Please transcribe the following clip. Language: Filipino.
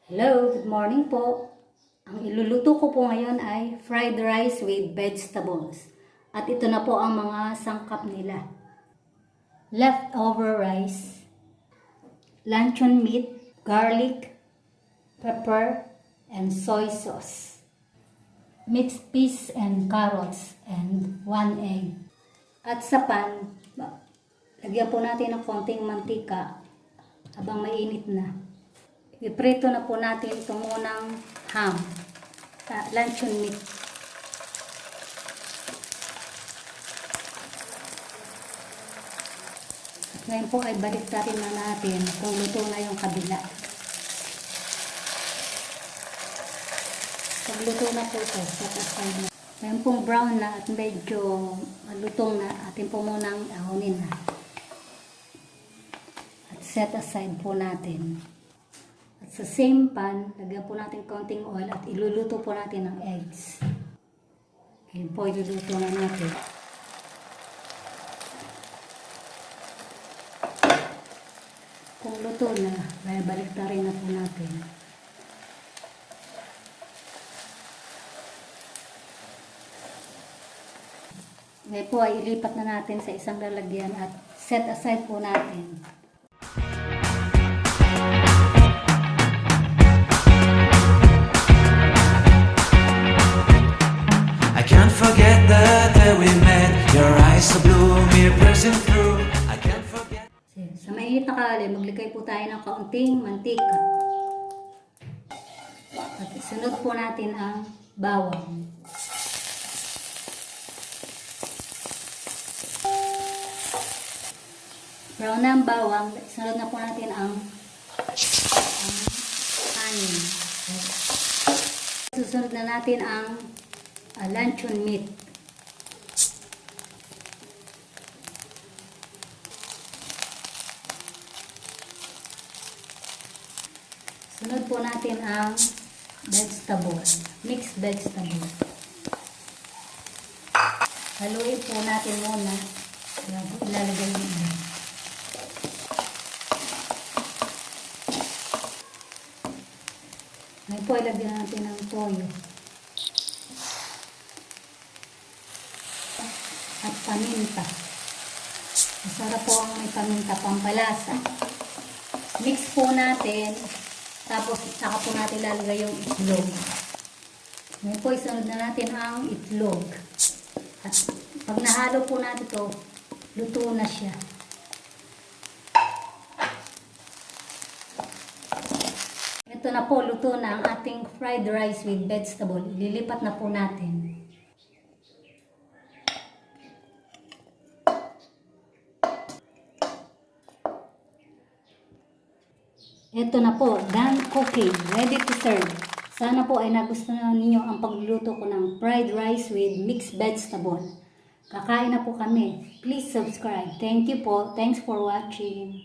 Hello, good morning po. Ang iluluto ko po ngayon ay fried rice with vegetables. At ito na po ang mga sangkap nila. Leftover rice, luncheon meat, garlic, pepper, and soy sauce. Mixed peas and carrots and 1 egg. At sa pan, lagyan po natin ng konting mantika habang mainit na. Iprito na po natin ito munang ham, luncheon meat. At ngayon po ay baliktarin na natin kung luto na yung kabila. Pag luto na po ito, set aside na. Ngayon pong brown na at medyo lutong na, atin po munang ahonin na. At set aside po natin. At sa same pan, lagyan po natin konting oil at iluluto po natin ng eggs. Ngayon po, iluluto na natin. Kung luto na, baliktarin na po natin. Ngayon po ay ilipat na natin sa isang lalagyan at set aside po natin. Forget the day we met. Your eyes so blue, me pressing through. I can't forget. Sa mainit na kawali, magligay po tayo ng kaunting mantika. At isunod po natin ang bawang. Brown na ang bawang, isunod na po natin ang kanin. Susunod na natin ang luncheon meat. Sunod po natin ang vegetables, mixed vegetables. Haluin po natin muna bago ilalagay yung iba. Ngayon po ilagyan natin ang toyo at paminta. Masarap po ang may paminta, pampalasa. Mix po natin, tapos saka po natin lalagay yung itlog. Ngayon po isunod na natin ang itlog. At pag nahalo po natin ito, luto na siya. Ito na po, luto na ang ating fried rice with vegetable. Lilipat na po natin. Ito na po, done cooking, ready to serve. Sana po ay nagustuhan ninyo ang pagluluto ko ng fried rice with mixed vegetable. Kakain na po kami. Please subscribe. Thank you po. Thanks for watching.